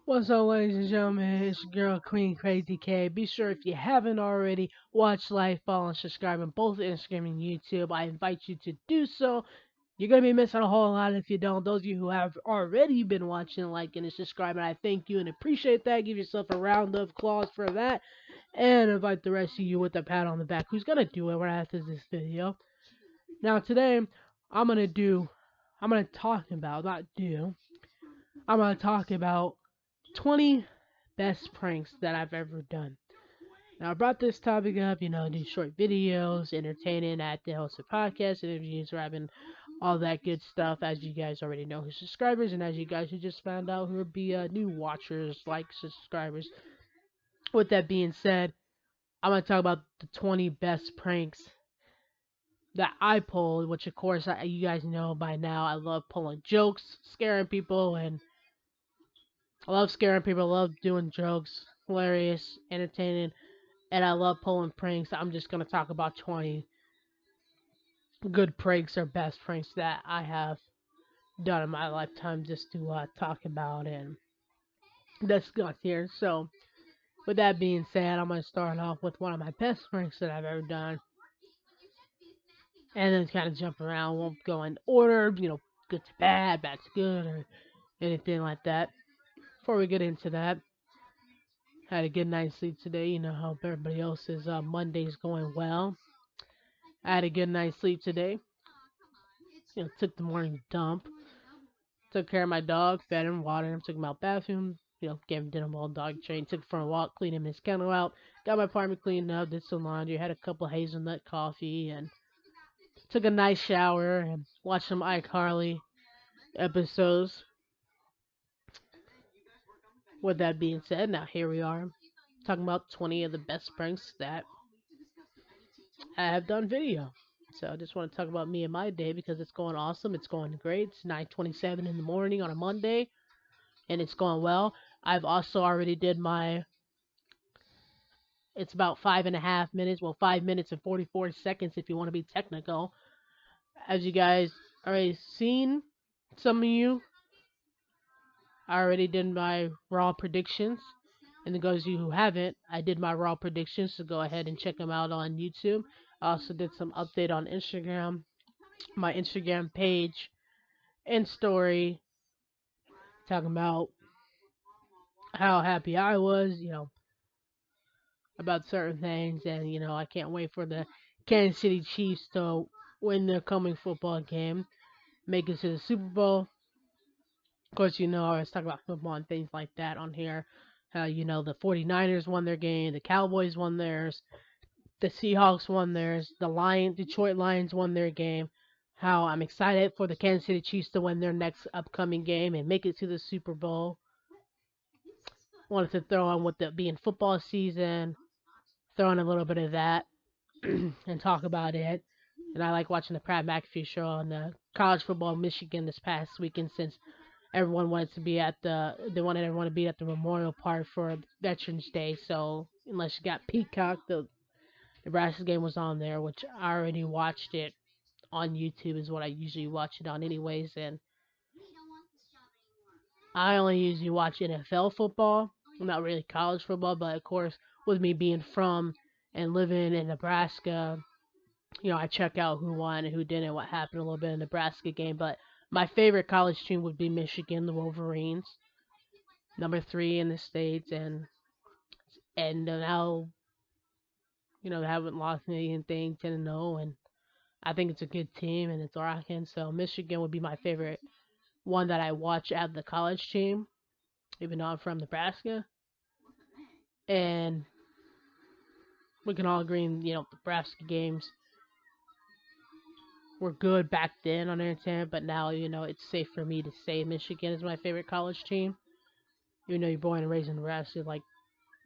What's up, ladies and gentlemen? It's your girl Queen Crazy K. Be sure if you haven't already, watch, like, follow, and subscribe on both Instagram and YouTube. I invite you to do so. You're gonna be missing a whole lot if you don't. Those of you who have already been watching, liking, and subscribing, I thank you and appreciate that. Give yourself a round of applause for that, and invite the rest of you with a pat on the back. Who's gonna do it right after this video? Now today, I'm gonna do, I'm gonna talk about, not do. I'm gonna talk about 20 best pranks that I've ever done. Now, I brought this topic up, do short videos, entertaining at the host of podcasts, interviews, rapping, all that good stuff, as you guys already know who subscribers, and as you guys who just found out who will be new watchers, like subscribers. With that being said, I'm going to talk about the 20 best pranks that I pulled, which of course you guys know by now. I love pulling jokes, scaring people, and I love scaring people, I love doing jokes, hilarious, entertaining, and I love pulling pranks. I'm just gonna talk about 20 good pranks or best pranks that I have done in my lifetime, just to talk about and discuss here. So, with that being said, I'm gonna start off with one of my best pranks that I've ever done, and then kind of jump around. Won't go in order, good to bad, bad to good, or anything like that. Before we get into that, I had a good night's sleep today. You know how everybody else's Monday's going well. I had a good night's sleep today. Took the morning dump. Took care of my dog, fed him, watered him, took him out bathroom, gave him dinner while dog trained, took him for a walk, cleaned him his kennel out, got my apartment cleaned up, did some laundry, had a couple hazelnut coffee, and took a nice shower and watched some iCarly episodes. With that being said, now here we are, talking about 20 of the best pranks that I have done video. So I just want to talk about me and my day because it's going awesome. It's going great. It's 9:27 in the morning on a Monday, and it's going well. I've also already did my. It's about 5.5 minutes. Well, 5 minutes and 44 seconds if you want to be technical. As you guys already seen, some of you, I already did my raw predictions. And the those of you who haven't, I did my raw predictions, so go ahead and check them out on YouTube. I also did some update on Instagram, my Instagram page and story, talking about how happy I was, about certain things, and I can't wait for the Kansas City Chiefs to win their coming football game, make it to the Super Bowl. Of course, I always talk about football and things like that on here. The 49ers won their game, the Cowboys won theirs, the Seahawks won theirs, the Detroit Lions won their game. How I'm excited for the Kansas City Chiefs to win their next upcoming game and make it to the Super Bowl. Wanted to throw on with it being football season, throw in a little bit of that and talk about it. And I like watching the Pat McAfee show on the college football in Michigan this past weekend since they wanted everyone to be at the Memorial Park for Veterans Day. So unless you got Peacock, the Nebraska game was on there, which I already watched it on YouTube is what I usually watch it on anyways. And I only usually watch NFL football, not really college football, but of course with me being from and living in Nebraska, I check out who won and who didn't, what happened a little bit in the Nebraska game. But my favorite college team would be Michigan, the Wolverines, number 3 in the states, and now they haven't lost anything, 10-0, and I think it's a good team and it's rocking. So Michigan would be my favorite one that I watch at the college team, even though I'm from Nebraska. And we can all agree, Nebraska games were good back then on entertainment, but now, it's safe for me to say Michigan is my favorite college team. Even though you're born and raised in Nebraska, like,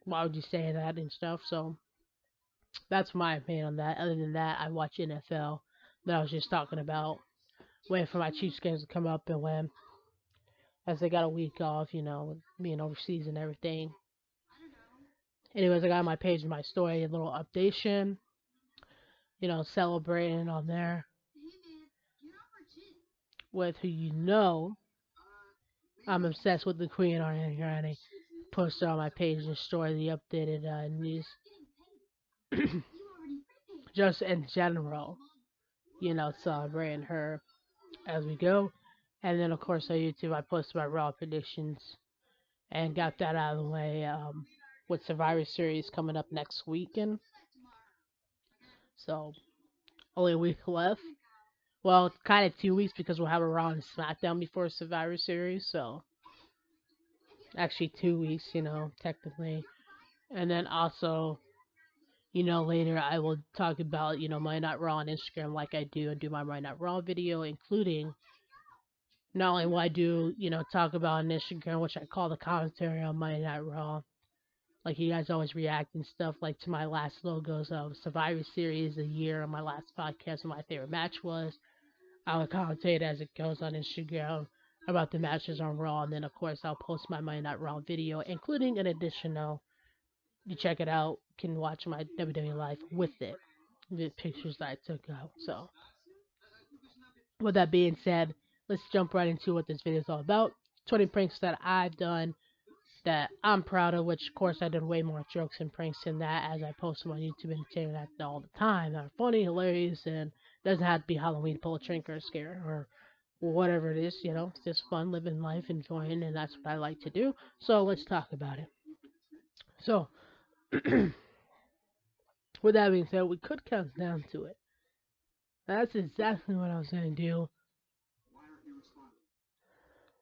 why would you say that and stuff? So, that's my opinion on that. Other than that, I watch NFL that I was just talking about. Waiting for my Chiefs games to come up and when, as they got a week off, being overseas and everything. Anyways, I got on my page and my story, a little updation, celebrating on there with who you know. I'm obsessed with the Queen Ariana Grande. Posted on my page and story the updated news, just in general. Celebrating her as we go. And then, of course, on YouTube, I posted my Raw predictions and got that out of the way. With Survivor Series coming up next weekend, so only a week left. Well, kind of 2 weeks because we'll have a Raw and SmackDown before Survivor Series, so actually 2 weeks, technically. And then also, later I will talk about, my Not Raw on Instagram like I do and do my Not Raw video, including not only what I do, talk about on Instagram, which I call the commentary on my Not Raw. Like you guys always react and stuff like to my last logos of Survivor Series a year on my last podcast what my favorite match was. I will commentate as it goes on Instagram about the matches on Raw, and then of course I'll post my Monday Night Raw video, including an additional. You check it out, can watch my WWE life with it, the pictures that I took out. So, with that being said, let's jump right into what this video is all about. 20 pranks that I've done that I'm proud of, which of course I did way more jokes and pranks than that as I post them on YouTube and Internet all the time. They're funny, hilarious, and doesn't have to be Halloween, pull a trick or a scare or whatever it is, it's just fun living life, enjoying, and that's what I like to do. So let's talk about it. So, with that being said, we could count down to it. That's exactly what I was going to do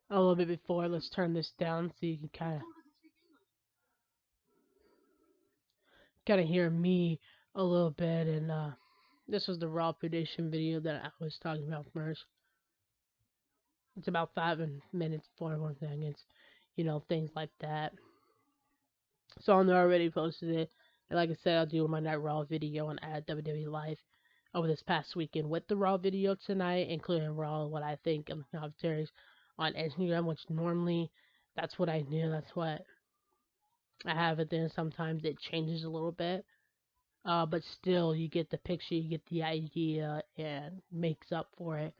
a little bit before. Let's turn this down so you can kind of hear me a little bit. And this was the raw prediction video that I was talking about first. It's about 5 minutes, 41 seconds, things like that. So I already posted it. And like I said, I'll do my Night Raw video on at WWE Live over this past weekend with the Raw video tonight, including Raw, what I think of the commentaries on Instagram, which normally that's what I do. That's what I have it there. Sometimes it changes a little bit. But still, you get the picture, you get the idea, and makes up for it.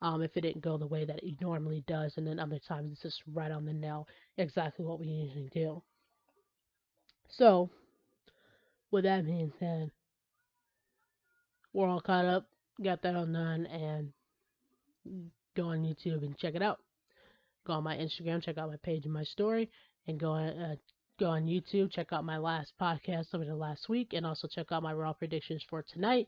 If it didn't go the way that it normally does, and then other times it's just right on the nail, exactly what we usually do. So, with that being said, we're all caught up, got that all done, and go on YouTube and check it out. Go on my Instagram, check out my page and my story, and go on YouTube, check out my last podcast over the last week, and also check out my raw predictions for tonight,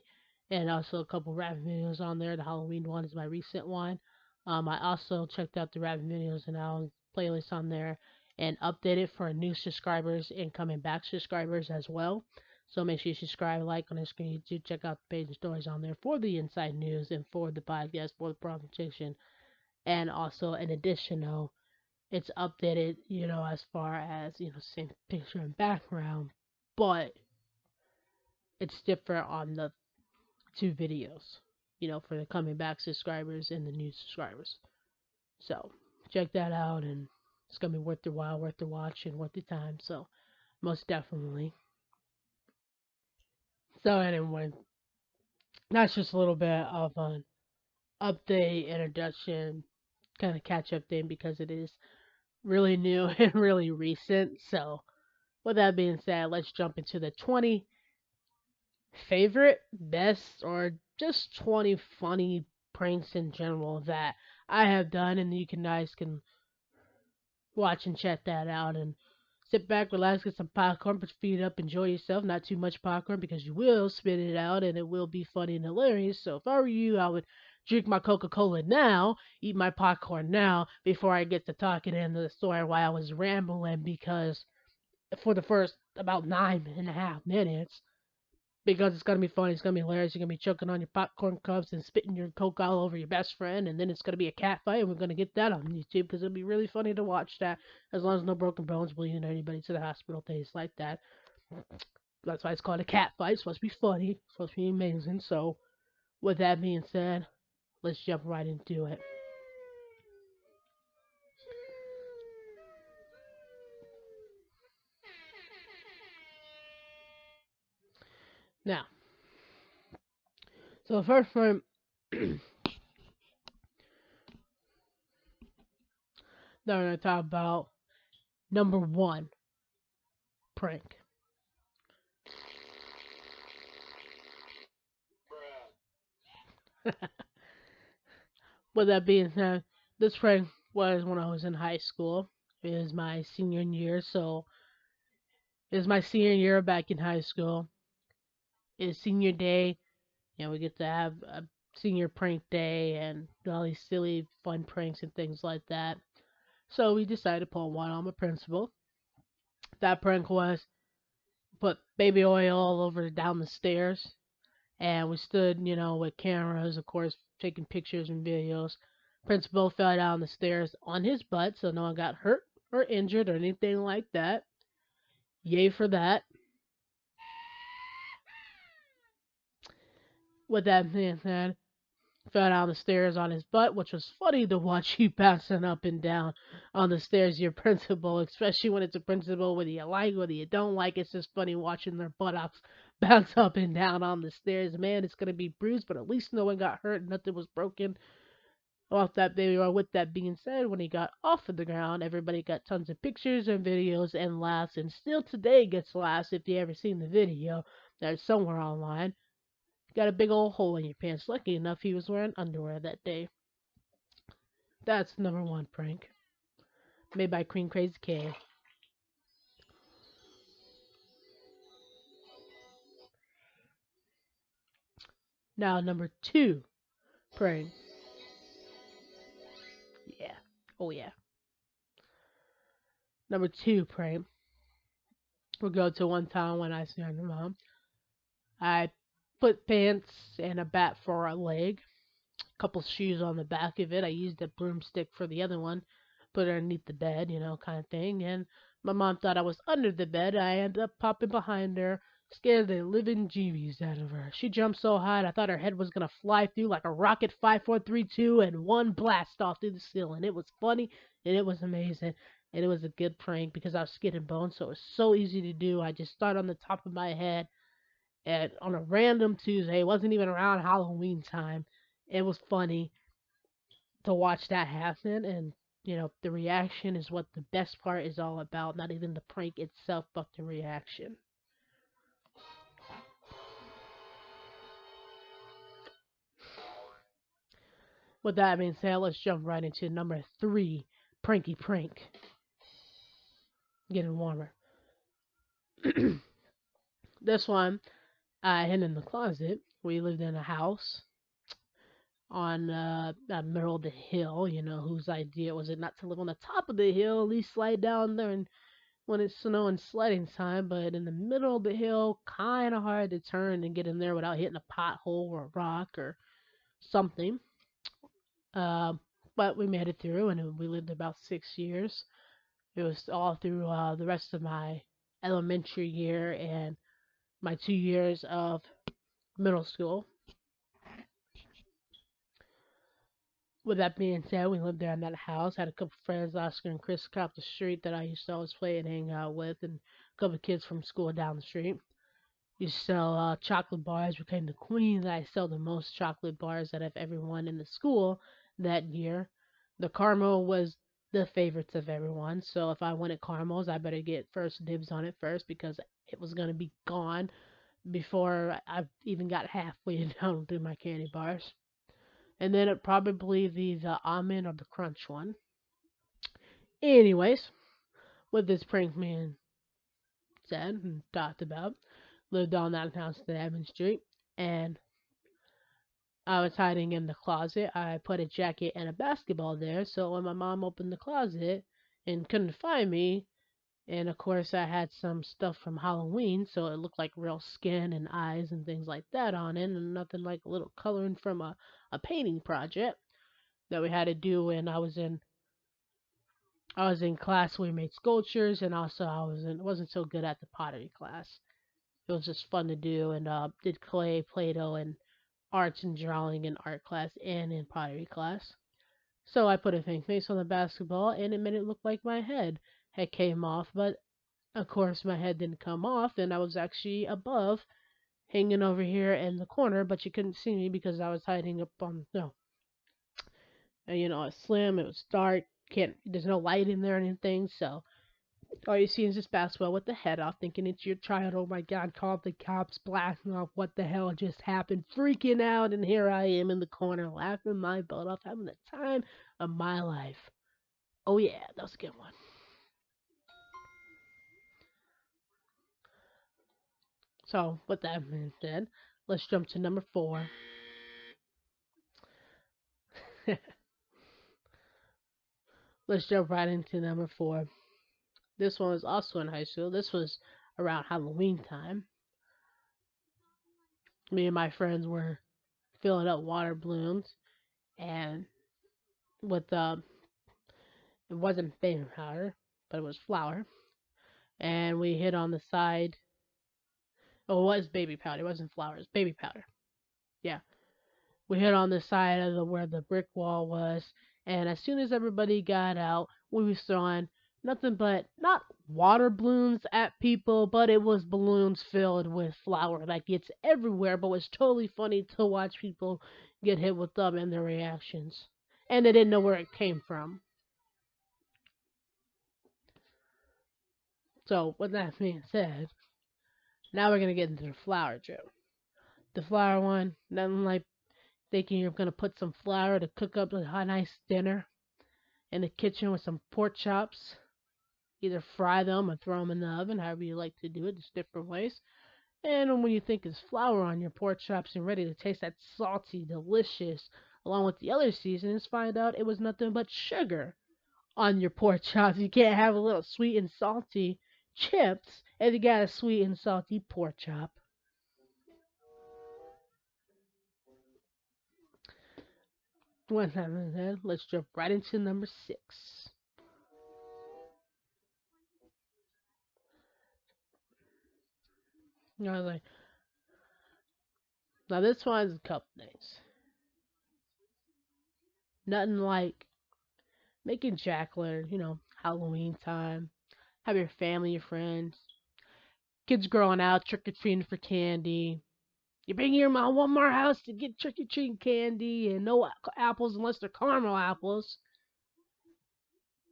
and also a couple rap videos on there. The Halloween one is my recent one. I also checked out the rap videos and our playlist on there and updated for new subscribers and coming back subscribers as well. So make sure you subscribe, like on the screen, YouTube, check out the page and stories on there for the inside news and for the podcast, for the presentation, and also an additional it's updated, as far as, same picture and background, but it's different on the two videos, for the coming back subscribers and the new subscribers. So check that out, and it's going to be worth the while, worth the watch, and worth the time. So most definitely. So anyway, that's just a little bit of an update, introduction, kind of catch up thing because it is really new and really recent. So with that being said, let's jump into the 20 favorite, best, or just 20 funny pranks in general that I have done, and you guys can watch and check that out and sit back, relax, get some popcorn, put your feet up, enjoy yourself. Not too much popcorn because you will spit it out and it will be funny and hilarious. So if I were you, I would drink my Coca-Cola now, eat my popcorn now before I get to talking into the story while I was rambling because for the first about 9.5 minutes because it's gonna be funny, it's gonna be hilarious. You're gonna be choking on your popcorn cups and spitting your coke all over your best friend, and then it's gonna be a cat fight, and we're gonna get that on YouTube because it'll be really funny to watch that. As long as no broken bones, bleeding, or anybody to the hospital, things like that. That's why it's called a cat fight. It's supposed to be funny. It's supposed to be amazing. So, with that being said, let's jump right into it. Now, so the first one, Then we're gonna talk about number one prank. With that being said, this prank was when I was in high school. It was my senior year, so it was my senior year back in high school. It's senior day, we get to have a senior prank day and all these silly, fun pranks and things like that. So we decided to pull one on the principal. That prank was put baby oil all over down the stairs, and we stood, with cameras, of course, taking pictures and videos. Principal fell down the stairs on his butt, so no one got hurt or injured or anything like that. Yay for that. With that being said, fell down the stairs on his butt, which was funny to watch you bouncing up and down on the stairs. Your principal, especially when it's a principal, whether you like, whether you don't like, it's just funny watching their buttocks bounce up and down on the stairs. Man, it's gonna be bruised, but at least no one got hurt, nothing was broken off that baby. Or with that being said, when he got off of the ground, everybody got tons of pictures and videos and laughs, and still today gets laughs if you ever seen the video. That's somewhere online. Got a big old hole in your pants. Lucky enough, he was wearing underwear that day. That's number one prank. Made by Queen Crazy K. Now, number two prank. Yeah. Oh, yeah. Number two prank. We'll go to one time when I saw your mom. I put pants and a bat for a leg, couple shoes on the back of it. I used a broomstick for the other one, put it underneath the bed, kind of thing. And my mom thought I was under the bed. I ended up popping behind her, scared the living jeebies out of her. She jumped so high, I thought her head was gonna fly through like a rocket. 5, 4, 3, 2, and one blast off through the ceiling. It was funny and it was amazing. And it was a good prank because I was skin and bone, so it was so easy to do. I just started on the top of my head and on a random Tuesday. It wasn't even around Halloween time. It was funny to watch that happen, and the reaction is what the best part is all about. Not even the prank itself, but the reaction. With that being said, let's jump right into number three, pranky prank. Getting warmer. This one I hid in the closet. We lived in a house on the middle of the hill. Whose idea was it not to live on the top of the hill, at least slide down there and when it's snow and sledding time, but in the middle of the hill, kind of hard to turn and get in there without hitting a pothole or a rock or something. Uh, but we made it through, and we lived about 6 years. It was all through the rest of my elementary year and my 2 years of middle school. With that being said, we lived there in that house. Had a couple friends, Oscar and Chris, across the street that I used to always play and hang out with, and a couple kids from school down the street. Used to sell chocolate bars. Became the queen. I sell the most chocolate bars that I've ever won in the school that year. The caramel was the favorites of everyone. So if I wanted caramels, I better get first dibs on it first because it was gonna be gone before I even got halfway down through my candy bars. And then it probably the almond or the crunch one. Anyways, what this prank man said and talked about, lived on that house in Evans Street, and I was hiding in the closet. I put a jacket and a basketball there, so when my mom opened the closet and couldn't find me, and of course I had some stuff from Halloween, so it looked like real skin and eyes and things like that on it, and nothing like a little coloring from a painting project that we had to do when I was in class. We made sculptures, and also wasn't so good at the pottery class. It was just fun to do, and did clay, Play-Doh, and arts and drawing in art class and in pottery class. So I put a fake face on the basketball, and it made it look like my head had came off. But of course, my head didn't come off, and I was actually above, hanging over here in the corner. But you couldn't see me because I was hiding up on no. And, it's slim. It was dark. can't. There's no light in there or anything, so all you see is this basketball with the head off, thinking it's your child. Oh my God! Called the cops, blasting off what the hell just happened, freaking out, and here I am in the corner laughing my butt off, having the time of my life. Oh yeah, that was a good one. So with that being said, let's jump to number four. Let's jump right into number four. This one was also in high school. This was around Halloween time. Me and my friends were filling up water balloons, and with it wasn't baby powder, but it was flour, and we hit on the side. Oh, it was baby powder. It wasn't flour. It was baby powder. Yeah, we hit on the side of the where the brick wall was, and as soon as everybody got out, we was throwing nothing but not water balloons at people, but it was balloons filled with flour that gets everywhere. But it's totally funny to watch people get hit with them and their reactions, and they didn't know where it came from. So with that being said, now we're gonna get into the flour drill. The flour one, nothing like thinking you're gonna put some flour to cook up a nice dinner in the kitchen with some pork chops. Either fry them or throw them in the oven, however you like to do it. There's different ways. And when you think it's flour on your pork chops and ready to taste that salty, delicious, along with the other seasonings, find out it was nothing but sugar on your pork chops. You can't have a little sweet and salty chips if you got a sweet and salty pork chop. One time then, let's jump right into number six. I was like, now this one's a couple things. Nothing like making jack o' Halloween time, have your family, your friends, kids growing out, trick or treating for candy. You bring your mom one more house to get trick or treating candy, and no apples unless they're caramel apples,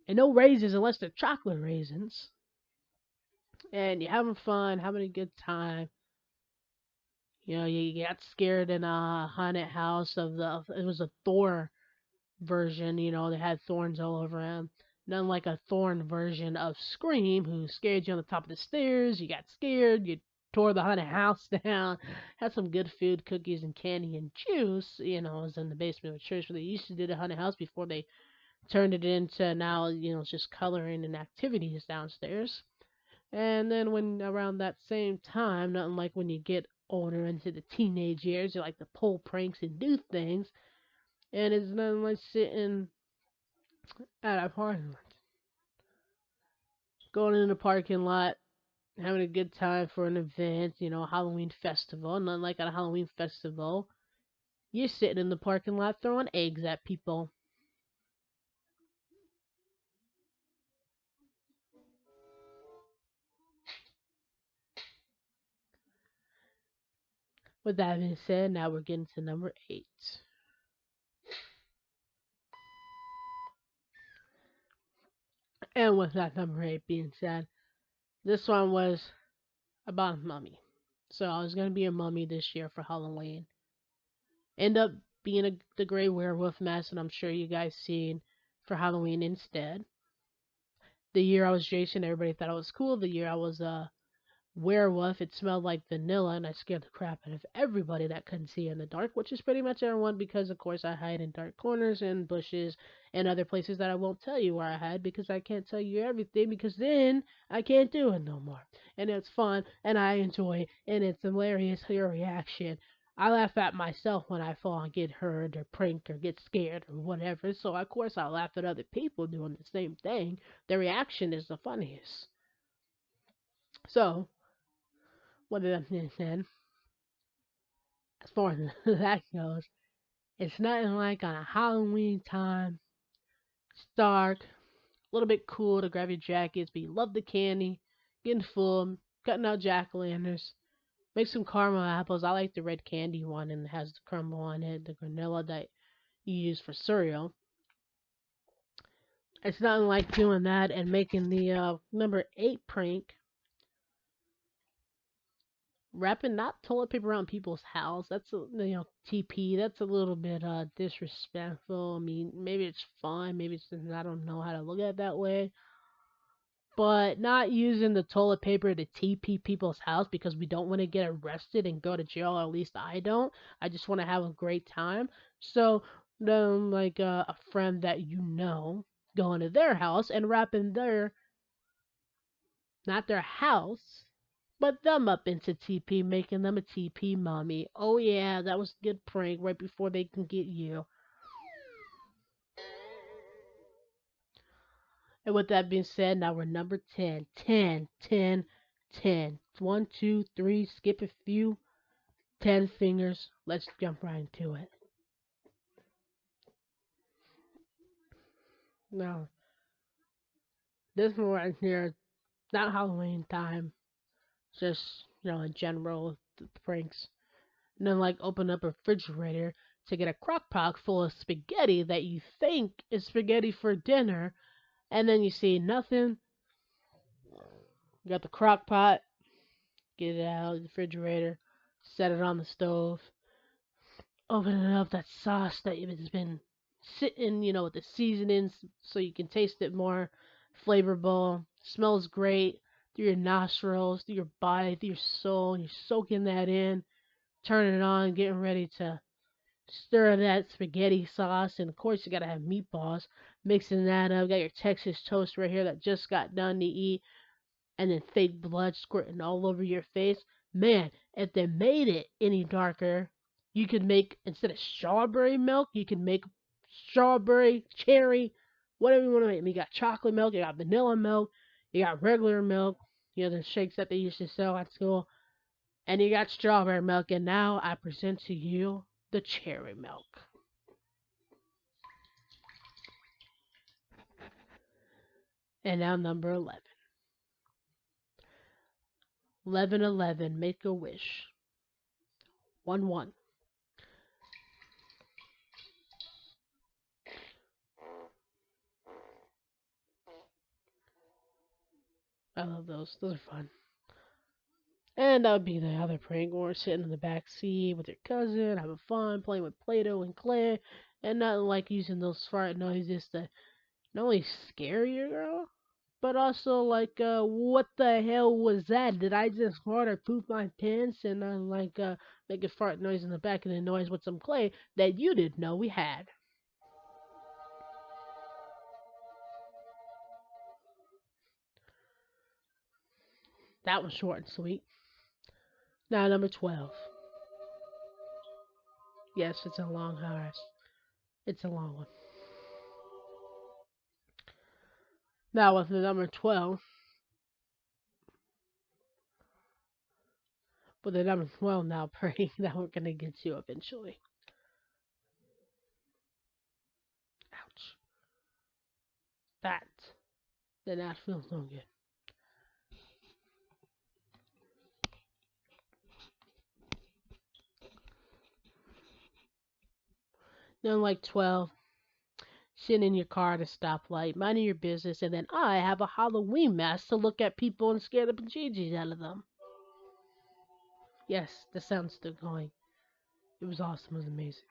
and no raisins unless they're chocolate raisins. And you're having fun, having a good time. You got scared in a haunted house of the. It was a Thor version, they had thorns all over him. None like a thorn version of Scream, who scared you on the top of the stairs. You got scared. You tore the haunted house down. Had some good food, cookies and candy and juice. It was in the basement of a church where they used to do the haunted house before they turned it into now, it's just coloring and activities downstairs. And then when around that same time, nothing like when you get older into the teenage years, you like to pull pranks and do things. And it's nothing like sitting at a parking lot, going in the parking lot, having a good time for an event, a Halloween festival. Nothing like at a Halloween festival, you're sitting in the parking lot throwing eggs at people. With that being said, now we're getting to number eight. And with that number eight being said, this one was about a mummy. So I was gonna be a mummy this year for Halloween. End up being the gray werewolf mask that I'm sure you guys seen for Halloween instead. The year I was Jason, everybody thought it was cool. The year I was werewolf, it smelled like vanilla, and I scared the crap out of everybody that couldn't see in the dark, which is pretty much everyone because, of course, I hide in dark corners and bushes and other places that I won't tell you where I hide because I can't tell you everything because then I can't do it no more. And it's fun, and I enjoy it, and it's hilarious, your reaction. I laugh at myself when I fall and get hurt or pranked or get scared or whatever, so of course I laugh at other people doing the same thing. Their reaction is the funniest. So, what did I say? As far as that goes, it's nothing like on a Halloween time. It's dark, a little bit cool to grab your jackets, but you love the candy, getting full, cutting out jack o' lanterns. Make some caramel apples. I like the red candy one and it has the caramel on it, the granola that you use for cereal. It's nothing like doing that and making the number 8 prank, wrapping not toilet paper around people's house. That's TP. That's a little bit disrespectful. I mean, maybe it's fun. Maybe it's just I don't know how to look at it that way. But not using the toilet paper to TP people's house because we don't want to get arrested and go to jail. Or at least I don't. I just want to have a great time. So then, like a friend that you know, going to their house and wrapping their not their house, but them up into TP, making them a TP mommy. Oh yeah, that was a good prank right before they can get you. And with that being said, now we're number 10. 10, 10, 10. 1, 2, 3, skip a few. 10 fingers. Let's jump right into it. Now, this one right here, not Halloween time, just, in general, the pranks. And then, like, open up a refrigerator to get a crock pot full of spaghetti that you think is spaghetti for dinner, and then you see nothing. You got the crock pot, get it out of the refrigerator, set it on the stove, open it up, that sauce that has been sitting, with the seasonings so you can taste it more flavorful. Smells great through your nostrils, through your body, through your soul. You're soaking that in, turning it on, getting ready to stir that spaghetti sauce. And of course, you gotta have meatballs. Mixing that up. Got your Texas toast right here that just got done to eat and then fake blood squirting all over your face. Man, if they made it any darker, you could make instead of strawberry milk, you could make strawberry, cherry, whatever you want to make. You got chocolate milk, you got vanilla milk, you got regular milk, the shakes that they used to sell at school, and you got strawberry milk. And now I present to you the cherry milk. And now number 11. 11, 11, make a wish. 1, 1. I love those. Those are fun. And that would be the other prank, or sitting in the back seat with your cousin, having fun, playing with Play-Doh and clay, and nothing like using those fart noises to not only scare your girl, but also like, what the hell was that? Did I just fart or poop my pants? And like, make a fart noise in the back of the noise with some clay that you didn't know we had. That was short and sweet. Now number 12. Yes, it's a long house. It's a long one. Now with the number 12, but the number 12 now praying that we're gonna get to eventually. Ouch. That did not feel so good. Then like 12, sitting in your car at a stoplight, minding your business, and then I have a Halloween mask to look at people and scare the bejesus out of them. Yes, the sound's still going. It was awesome. It was amazing.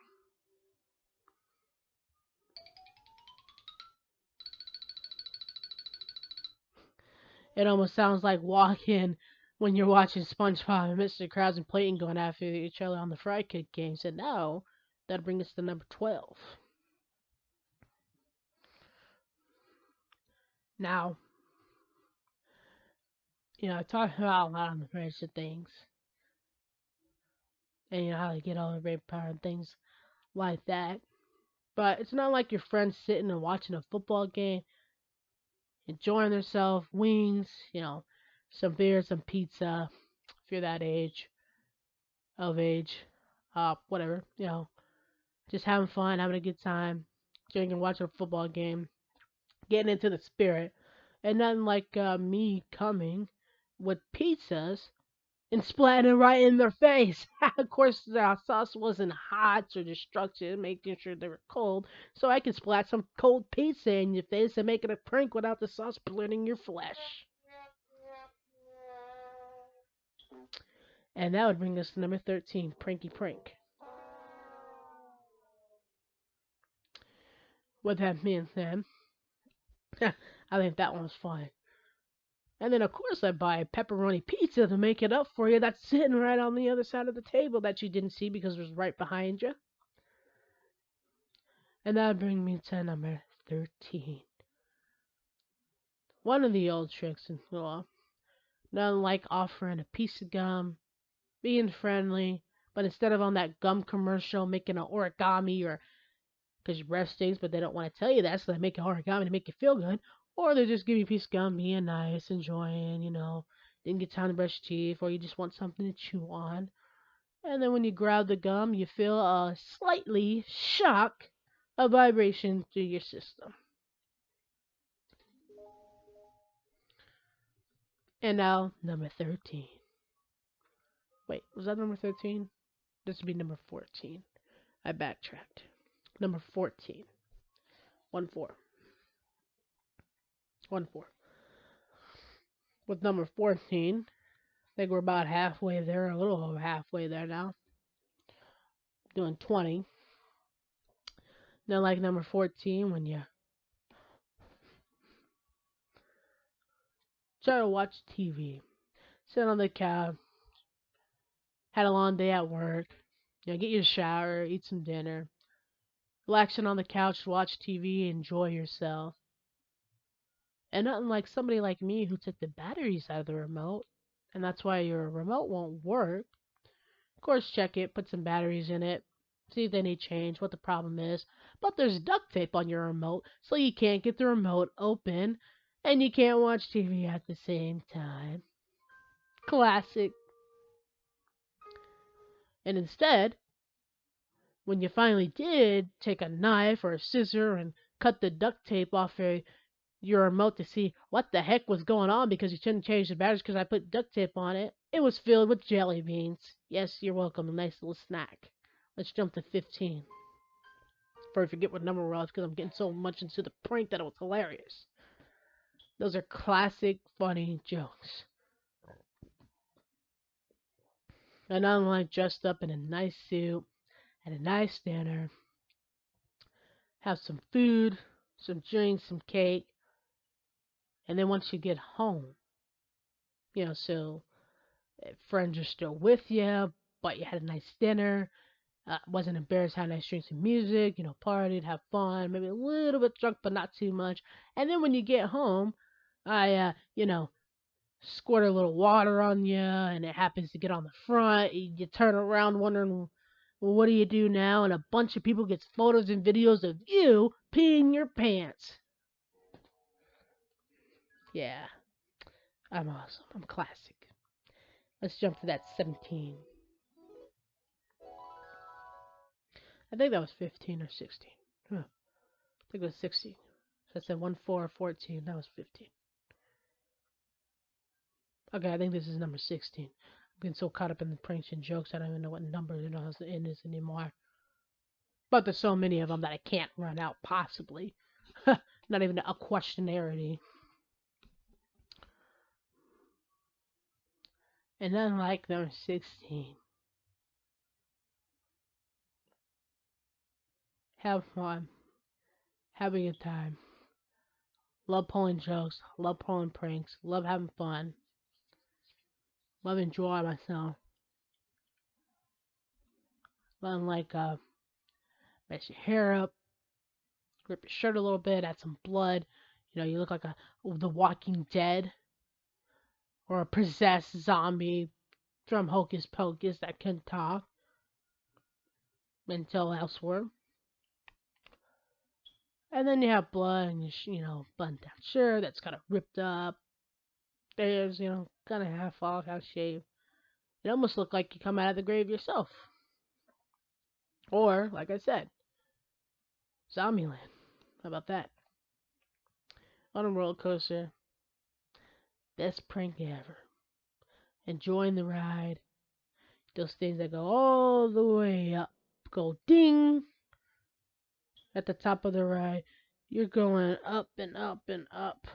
It almost sounds like walking when you're watching SpongeBob and Mr. Krabs and Plankton going after each other on the Fry Kid games. And now, that brings us to number 12. Now, I talked about a lot of the various things, and how to get all the great power and things like that. But it's not like your friends sitting and watching a football game, enjoying themselves, wings, some beer, some pizza, if you're that of age, whatever, just having fun, having a good time, drinking, watching a football game, getting into the spirit, and nothing like me coming with pizzas and splatting it right in their face. Of course, the sauce wasn't hot or destructive, making sure they were cold, so I could splat some cold pizza in your face and make it a prank without the sauce burning your flesh. And that would bring us to number 13, Pranky Prank. What that means then, I think that one was fun. And then, of course, I buy a pepperoni pizza to make it up for you. That's sitting right on the other side of the table that you didn't see because it was right behind you. And that would bring me to number 13. One of the old tricks in law, nothing like offering a piece of gum, being friendly, but instead of on that gum commercial making an origami or because your breath stinks, but they don't want to tell you that, so they make an origami to make you feel good, or they're just giving you a piece of gum, being nice, enjoying, didn't get time to brush teeth, or you just want something to chew on. And then when you grab the gum, you feel a slightly shock, a vibration through your system. And now, number 13. Wait, was that number 13? This would be number 14. I backtracked. Number 14. 1 4. 1 4. With number 14, I think we're about halfway there, a little over halfway there now. Doing 20. Now, like number 14, when you try to watch TV, sit on the couch, had a long day at work, get your shower, eat some dinner, relaxing on the couch, watch TV, enjoy yourself. And nothing like somebody like me who took the batteries out of the remote, and that's why your remote won't work. Of course, check it, put some batteries in it, see if they need change, what the problem is. But there's duct tape on your remote, so you can't get the remote open, and you can't watch TV at the same time. Classic. And instead, when you finally did take a knife or a scissor and cut the duct tape off your remote to see what the heck was going on because you couldn't change the batteries because I put duct tape on it, it was filled with jelly beans. Yes, you're welcome. A nice little snack. Let's jump to 15. Before I forget what number we're on because I'm getting so much into the prank that it was hilarious. Those are classic, funny jokes. And I'm like dressed up in a nice suit at a nice dinner, have some food, some drinks, some cake, and then once you get home, so friends are still with you, but you had a nice dinner, wasn't embarrassed, had nice drinks and music, partied, have fun, maybe a little bit drunk, but not too much. And then when you get home, I squirt a little water on you, and it happens to get on the front. You turn around wondering, well, what do you do now? And a bunch of people gets photos and videos of you peeing your pants. Yeah, I'm awesome. I'm classic. Let's jump to that 17. I think that was 15 or 16. Huh. I think it was 16. So I said 1, 4, 14. That was 15. Okay, I think this is number 16. I'm getting so caught up in the pranks and jokes, I don't even know what number it is anymore. But there's so many of them that I can't run out, possibly. Not even a questionarity. And then, like number 16, have fun, have a good time. Love pulling jokes, love pulling pranks, love having fun, love enjoying myself. Love like mess your hair up, rip your shirt a little bit, add some blood. You look like the Walking Dead or a possessed zombie from Hocus Pocus that can talk until elsewhere. And then you have blood and button down shirt that's kind of ripped up. There's, kind of half off, half shaved. It almost looked like you come out of the grave yourself. Or, like I said, Zombieland. How about that? On a roller coaster. Best prank ever. enjoying the ride. Those things that go all the way up, go ding at the top of the ride. You're going up and up and up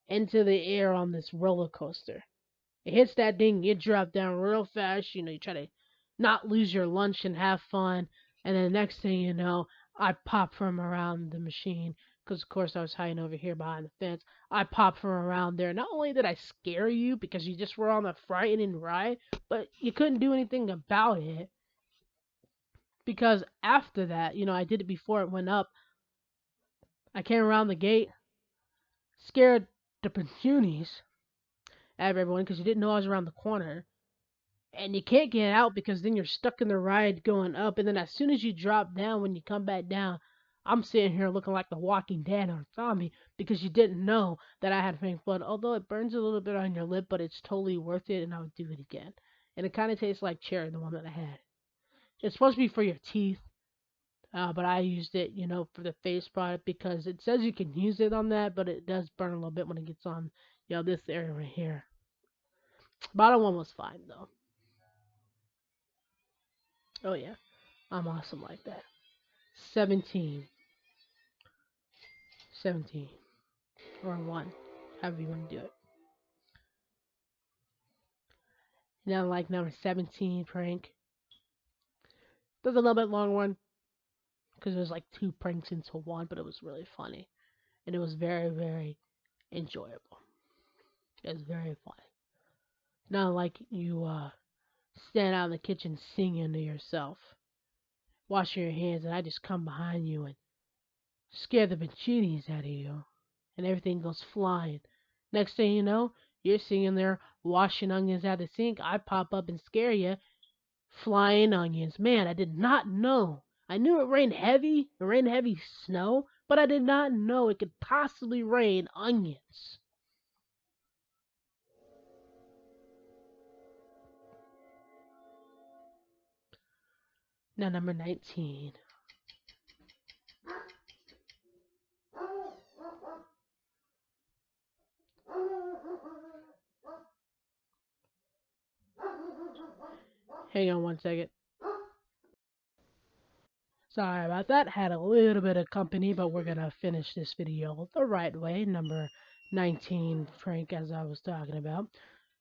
into the air on this roller coaster. It hits that ding, you drop down real fast. You try to not lose your lunch and have fun. And then the next thing you know, I pop from around the machine because, of course, I was hiding over here behind the fence. I pop from around there. Not only did I scare you because you just were on a frightening ride, but you couldn't do anything about it because after that, I did it before it went up. I came around the gate, scared the pecunies out of everyone because you didn't know I was around the corner. And you can't get out because then you're stuck in the ride going up. And then as soon as you drop down, when you come back down, I'm sitting here looking like the Walking Dead or a zombie because you didn't know that I had pink blood. Although it burns a little bit on your lip, but it's totally worth it, and I would do it again. And it kind of tastes like cherry, the one that I had. It's supposed to be for your teeth, but I used it, for the face product because it says you can use it on that, but it does burn a little bit when it gets on, this area right here. Bottom one was fine though. Oh yeah, I'm awesome like that. 17. 17. Or 1. However you want to do it. Now, like number 17 prank. There's a little bit long one because it was like 2 pranks into one, but it was really funny. And it was very, very enjoyable. It was very funny. Not like you stand out in the kitchen singing to yourself, washing your hands, and I just come behind you and scare the bejeebies out of you, and everything goes flying. Next thing you know, you're sitting there washing onions out of the sink. I pop up and scare you, flying onions. Man, I did not know. I knew it rained heavy snow, but I did not know it could possibly rain onions. Now, number 19. Hang on one second. Sorry about that. Had a little bit of company, but we're gonna finish this video the right way. Number 19 prank, as I was talking about.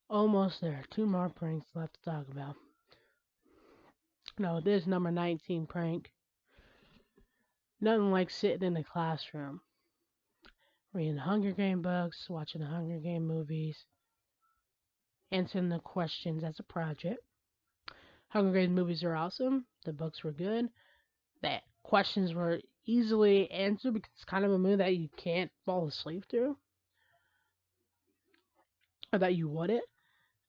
Almost there. 2 more pranks left to talk about. No, this number 19 prank. Nothing like sitting in the classroom, reading the Hunger Game books, watching the Hunger Game movies, answering the questions as a project. Hunger Games movies are awesome. The books were good. The questions were easily answered because it's kind of a movie that you can't fall asleep through, or that you wouldn't.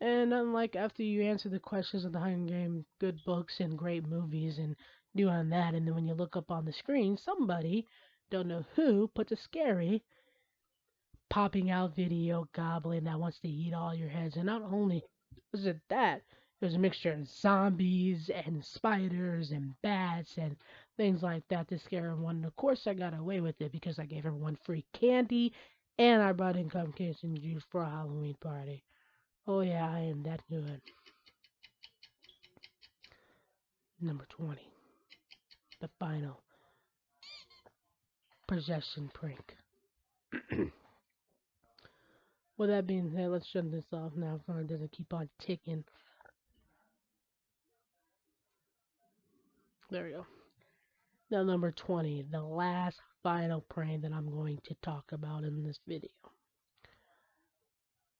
And unlike after you answer the questions of the Hunger Games, good books and great movies and doing that, and then when you look up on the screen, somebody, don't know who, puts a scary popping out video goblin that wants to eat all your heads. And not only was it that, it was a mixture of zombies and spiders and bats and things like that to scare everyone. And of course, I got away with it because I gave everyone free candy and I brought in cupcakes and juice for a Halloween party. Oh, yeah, I am that good. Number 20. The final possession prank. With that being said, let's shut this off now so it doesn't keep on ticking. There we go. Now, number 20, the last final prank that I'm going to talk about in this video.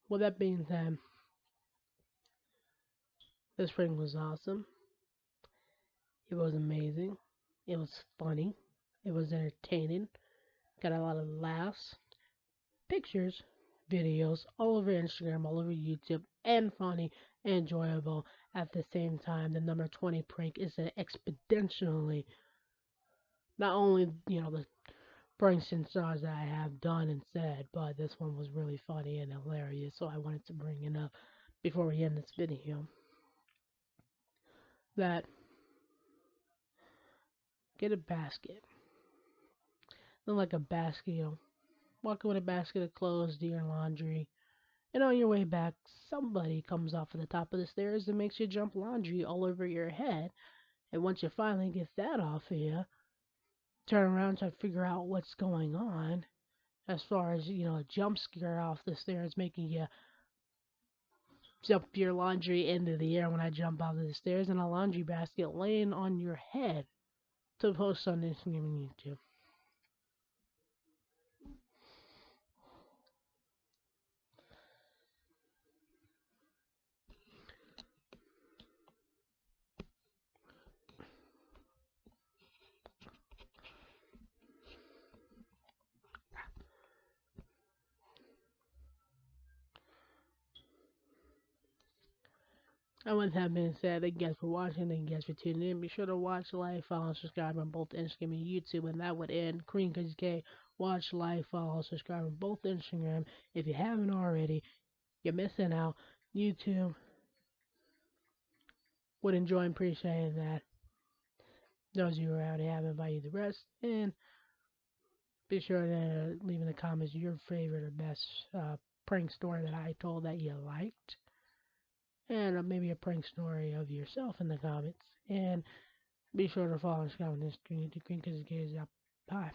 With that being said, this prank was awesome. It was amazing. It was funny. It was entertaining. Got a lot of laughs, pictures, videos all over Instagram, all over YouTube, and funny and enjoyable at the same time. The number 20 prank is an exponentially not only, the pranks and stars that I have done and said, but this one was really funny and hilarious, so I wanted to bring it up before we end this video. That get a basket. Look like a basket, walk with a basket of clothes, do your laundry, And on your way back, somebody comes off of the top of the stairs and makes you jump laundry all over your head. And once you finally get that off of you, turn around try to figure out what's going on. As far as a jump scare off the stairs, making you jump your laundry into the air when I jump out of the stairs, and a laundry basket laying on your head to post on Instagram and YouTube. And with that being said, thank you guys for watching. Thank you guys for tuning in. Be sure to watch, like, follow, and subscribe on both Instagram and YouTube. And that would end Korean Crazy K. Watch, like, follow, subscribe on both Instagram. If you haven't already, you're missing out. YouTube would enjoy and appreciate that. Those of you who already have, invite you the rest. And be sure to leave in the comments your favorite or best prank story that I told that you liked. And maybe a prank story of yourself in the comments. And be sure to follow and subscribe on this Green because it gives up. Bye.